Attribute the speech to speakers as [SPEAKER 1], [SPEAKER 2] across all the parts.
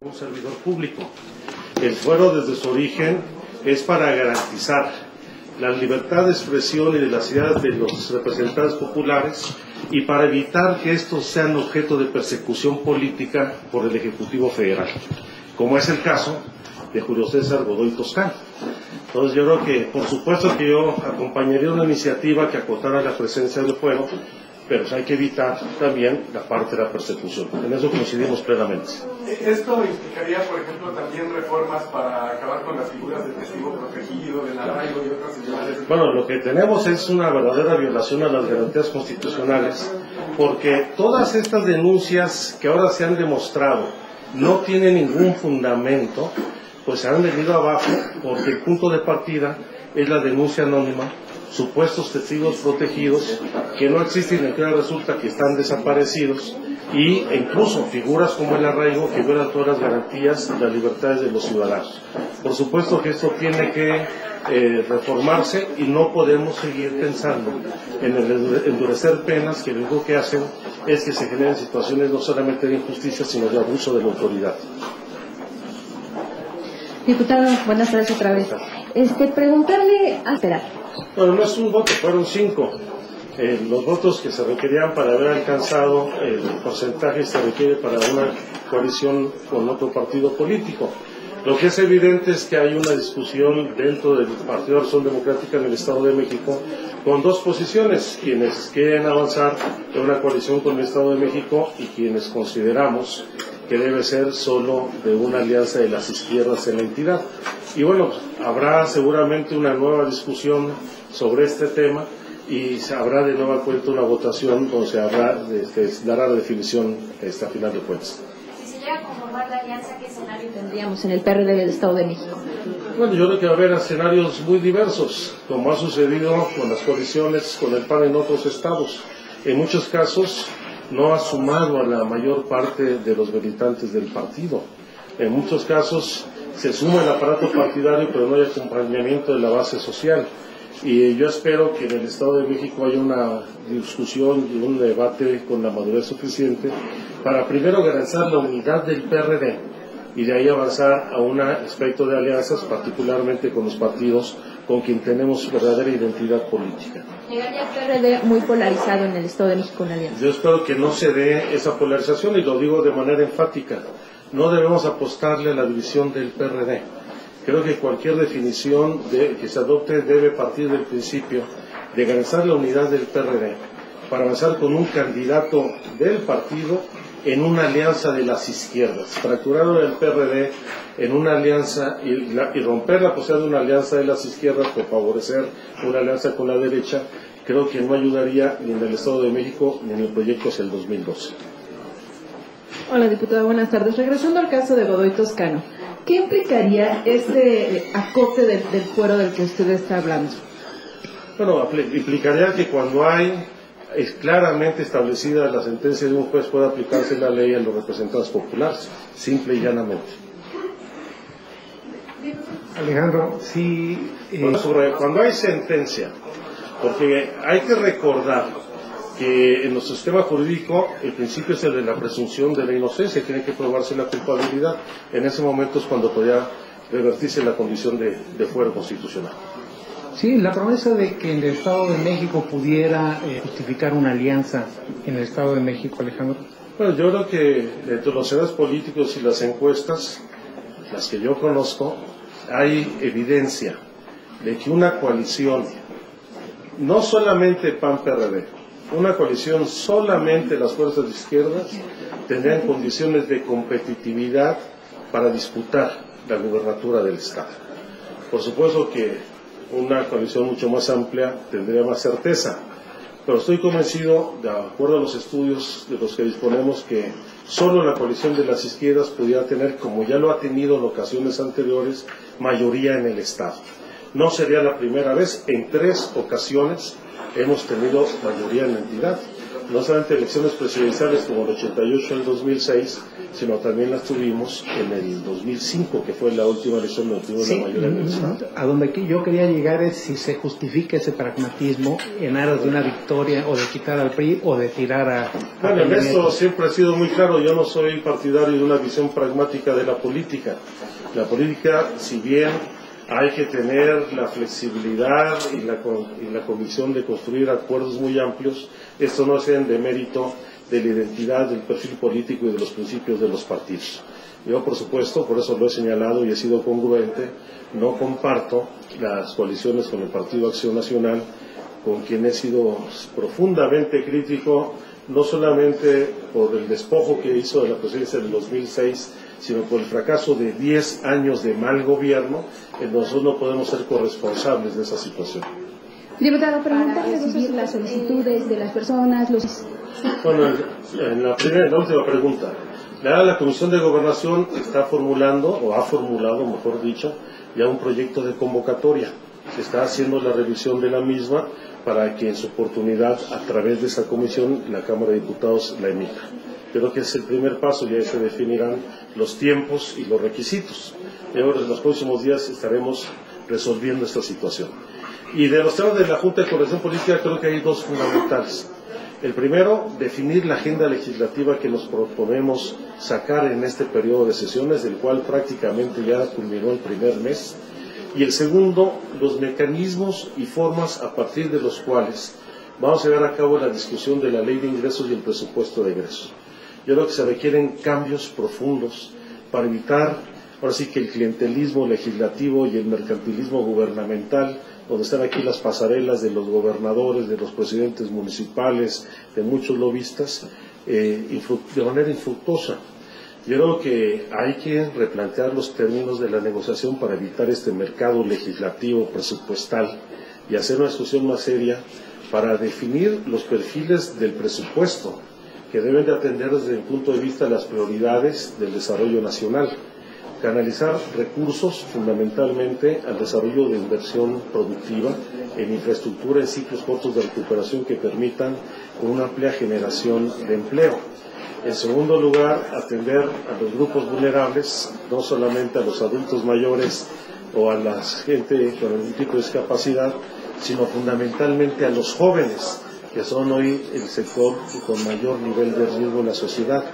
[SPEAKER 1] Un servidor público. El fuero desde su origen es para garantizar la libertad de expresión y de las ideas de los representantes populares y para evitar que estos sean objeto de persecución política por el Ejecutivo Federal, como es el caso de Julio César Godoy Toscano. Entonces yo creo que, por supuesto que yo acompañaría una iniciativa que acotara la presencia del fuero, pero hay que evitar también la parte de la persecución. En eso coincidimos plenamente.
[SPEAKER 2] ¿Esto implicaría, por ejemplo, también reformas para acabar con las figuras del testigo protegido, del arraigo y otras similares?
[SPEAKER 1] Bueno, lo que tenemos es una verdadera violación a las garantías constitucionales, porque todas estas denuncias que ahora se han demostrado no tienen ningún fundamento, pues se han venido abajo, porque el punto de partida es la denuncia anónima, supuestos testigos protegidos que no existen y que ahora resulta que están desaparecidos, e incluso figuras como el arraigo que violan todas las garantías y las libertades de los ciudadanos. Por supuesto que esto tiene que reformarse y no podemos seguir pensando en el endurecer penas que lo único que hacen es que se generen situaciones no solamente de injusticia sino de abuso de la autoridad.
[SPEAKER 3] Diputado, buenas tardes otra vez. Preguntarle a esperar.
[SPEAKER 1] Bueno, no es un voto, fueron 5. Los votos que se requerían para haber alcanzado el porcentaje se requiere para una coalición con otro partido político. Lo que es evidente es que hay una discusión dentro del Partido Acción Democrática en el Estado de México con dos posiciones, quienes quieren avanzar en una coalición con el Estado de México y quienes consideramos que debe ser solo de una alianza de las izquierdas en la entidad. Y bueno, habrá seguramente una nueva discusión sobre este tema y se habrá de nueva cuenta una votación donde se dará la definición a final de cuentas.
[SPEAKER 3] Si se llega a conformar la alianza, ¿qué escenario tendríamos en el PRD del Estado de México?
[SPEAKER 1] Bueno, yo creo que va a haber escenarios muy diversos, como ha sucedido con las coaliciones con el PAN en otros estados. En muchos casos no ha sumado a la mayor parte de los militantes del partido. En muchos casos se suma el aparato partidario, pero no hay acompañamiento de la base social. Y yo espero que en el Estado de México haya una discusión y un debate con la madurez suficiente para primero garantizar la unidad del PRD y de ahí avanzar a un aspecto de alianzas, particularmente con los partidos con quien tenemos verdadera identidad política.
[SPEAKER 3] ¿Llegaría el PRD muy polarizado en el Estado de México en alianza?
[SPEAKER 1] Yo espero que no se dé esa polarización y lo digo de manera enfática. No debemos apostarle a la división del PRD. Creo que cualquier definición que se adopte debe partir del principio de garantizar la unidad del PRD para avanzar con un candidato del partido en una alianza de las izquierdas. Fracturar el PRD en una alianza y romper la posibilidad de una alianza de las izquierdas por favorecer una alianza con la derecha, creo que no ayudaría ni en el Estado de México ni en el proyecto hacia el 2012.
[SPEAKER 4] Hola, diputada, buenas tardes. Regresando al caso de Godoy Toscano, ¿qué implicaría este acote del fuero del que usted está hablando?
[SPEAKER 1] Bueno, implicaría que cuando es claramente establecida la sentencia de un juez puede aplicarse la ley a los representantes populares, simple y llanamente.
[SPEAKER 5] Alejandro, sí.
[SPEAKER 1] Cuando hay sentencia, porque hay que recordar que en nuestro sistema jurídico el principio es el de la presunción de la inocencia, tiene que probarse la culpabilidad. En ese momento es cuando podría revertirse la condición de fuero constitucional.
[SPEAKER 5] Sí, la promesa de que en el Estado de México pudiera justificar una alianza en el Estado de México, Alejandro.
[SPEAKER 1] Bueno, yo creo que entre los sectores políticos y las encuestas, las que yo conozco, hay evidencia de que una coalición, no solamente PAN-PRD, una coalición solamente las fuerzas de izquierdas, tendrían condiciones de competitividad para disputar la gubernatura del Estado. Por supuesto que una coalición mucho más amplia tendría más certeza, pero estoy convencido, de acuerdo a los estudios de los que disponemos, que solo la coalición de las izquierdas pudiera tener, como ya lo ha tenido en ocasiones anteriores, mayoría en el Estado. No sería la primera vez, en 3 ocasiones hemos tenido mayoría en la entidad. no solamente elecciones presidenciales como el 88 en el 2006, sino también las tuvimos en el 2005, que fue la última elección donde tuvimos la mayoría del Estado.
[SPEAKER 5] A donde yo quería llegar es si se justifica ese pragmatismo en aras de una victoria, o de quitar al PRI, o de tirar a...
[SPEAKER 1] Bueno, en esto siempre ha sido muy claro, yo no soy partidario de una visión pragmática de la política. La política, si bien hay que tener la flexibilidad y la convicción de construir acuerdos muy amplios, esto no sea en demérito de la identidad, del perfil político y de los principios de los partidos. Yo, por supuesto, por eso lo he señalado y he sido congruente, no comparto las coaliciones con el Partido Acción Nacional, con quien he sido profundamente crítico, no solamente por el despojo que hizo de la presidencia del 2006, sino por el fracaso de 10 años de mal gobierno, en nosotros no podemos ser corresponsables de esa situación.
[SPEAKER 3] Diputado, preguntarle recibir las solicitudes de las personas, los...
[SPEAKER 1] Bueno, en la última pregunta, la Comisión de Gobernación está formulando, o ha formulado, mejor dicho, ya un proyecto de convocatoria. Se está haciendo la revisión de la misma para que en su oportunidad, a través de esa comisión, la Cámara de Diputados la emita. Creo que es el primer paso, ya se definirán los tiempos y los requisitos. Y ahora, en los próximos días estaremos resolviendo esta situación. Y de los temas de la Junta de Coordinación Política, creo que hay dos fundamentales. El primero, definir la agenda legislativa que nos proponemos sacar en este periodo de sesiones, del cual prácticamente ya culminó el primer mes. Y el segundo, los mecanismos y formas a partir de los cuales vamos a llevar a cabo la discusión de la Ley de Ingresos y el presupuesto de egresos. Yo creo que se requieren cambios profundos para evitar, ahora sí, que el clientelismo legislativo y el mercantilismo gubernamental, donde están aquí las pasarelas de los gobernadores, de los presidentes municipales, de muchos lobistas, de manera infructuosa. Yo creo que hay que replantear los términos de la negociación para evitar este mercado legislativo presupuestal y hacer una discusión más seria para definir los perfiles del presupuesto que deben de atender desde el punto de vista de las prioridades del desarrollo nacional. Canalizar recursos fundamentalmente al desarrollo de inversión productiva en infraestructura en ciclos cortos de recuperación que permitan una amplia generación de empleo. En segundo lugar, atender a los grupos vulnerables, no solamente a los adultos mayores o a la gente con algún tipo de discapacidad, sino fundamentalmente a los jóvenes, que son hoy el sector con mayor nivel de riesgo en la sociedad,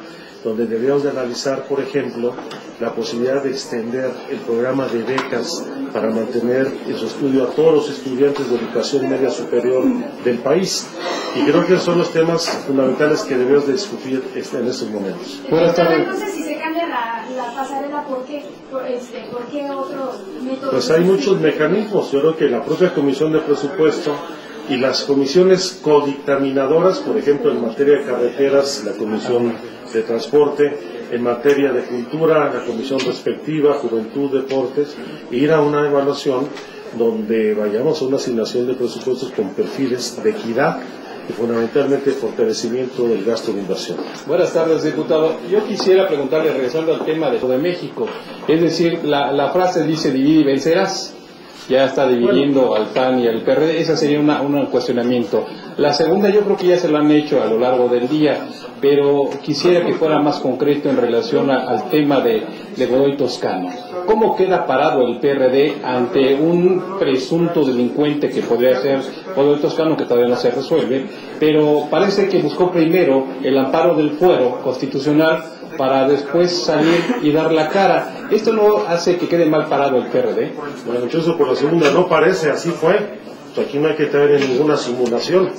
[SPEAKER 1] donde deberíamos de analizar, por ejemplo, la posibilidad de extender el programa de becas para mantener en su estudio a todos los estudiantes de educación media superior del país. Y creo que son los temas fundamentales que debemos de discutir en estos momentos.
[SPEAKER 3] Entonces, si se cambia la pasarela, ¿por qué otros métodos?
[SPEAKER 1] Pues hay muchos mecanismos. Yo creo que la propia Comisión de Presupuesto y las comisiones codictaminadoras, por ejemplo, en materia de carreteras, la Comisión de Transporte, en materia de cultura, la comisión respectiva, juventud, deportes, e ir a una evaluación donde vayamos a una asignación de presupuestos con perfiles de equidad y fundamentalmente fortalecimiento del gasto de inversión.
[SPEAKER 6] Buenas tardes, diputado. Yo quisiera preguntarle, regresando al tema de México, es decir, la frase dice divide y vencerás. Ya está dividiendo al PAN y al PRD, ese sería un cuestionamiento. La segunda, yo creo que ya se lo han hecho a lo largo del día, pero quisiera que fuera más concreto en relación al tema de Godoy Toscano. ¿Cómo queda parado el PRD ante un presunto delincuente que podría ser Godoy Toscano, que todavía no se resuelve, pero parece que buscó primero el amparo del fuero constitucional para después salir y dar la cara? ¿Esto no hace que quede mal parado el PRD?
[SPEAKER 1] Bueno, incluso por la segunda no parece, así fue. Aquí no hay que tener ninguna simulación.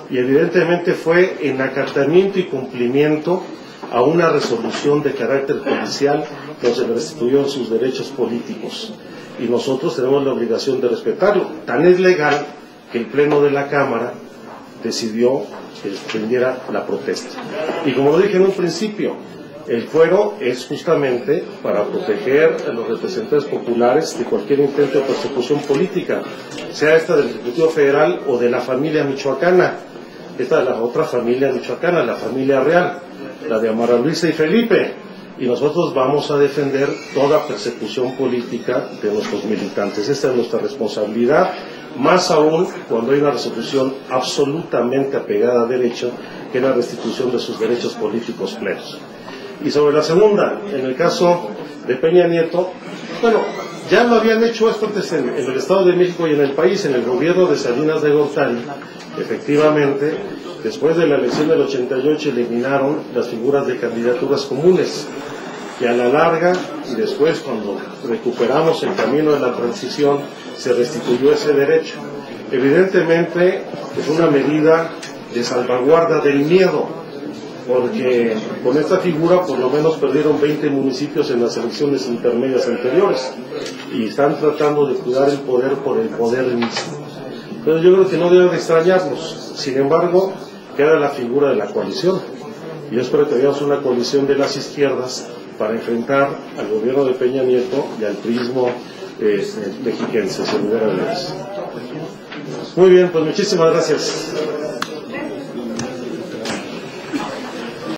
[SPEAKER 1] Y evidentemente fue en acatamiento y cumplimiento a una resolución de carácter judicial donde se le restituyeron sus derechos políticos. Y nosotros tenemos la obligación de respetarlo. Tan es legal que el Pleno de la Cámara decidió que extendiera la protesta. Y como lo dije en un principio, el fuero es justamente para proteger a los representantes populares de cualquier intento de persecución política, sea esta del Ejecutivo Federal o de la familia michoacana, esta de la otra familia michoacana, la familia real, la de Amara Luisa y Felipe, y nosotros vamos a defender toda persecución política de nuestros militantes. Esta es nuestra responsabilidad más aún cuando hay una resolución absolutamente apegada a derecho, que es la restitución de sus derechos políticos plenos. Y sobre la segunda, en el caso de Peña Nieto, bueno, ya lo habían hecho esto antes en el Estado de México y en el país, en el gobierno de Salinas de Gortari. Efectivamente, después de la elección del 88 eliminaron las figuras de candidaturas comunes, que a la larga y después cuando recuperamos el camino de la transición se restituyó ese derecho. Evidentemente es una medida de salvaguarda del miedo, porque con esta figura por lo menos perdieron 20 municipios en las elecciones intermedias anteriores y están tratando de cuidar el poder por el poder mismo. Entonces yo creo que no debe de extrañarnos. Sin embargo, queda la figura de la coalición. Yo espero que veamos una coalición de las izquierdas para enfrentar al gobierno de Peña Nieto y al prismo mexiquense, sin lugar a dudas. Muy bien, pues muchísimas gracias.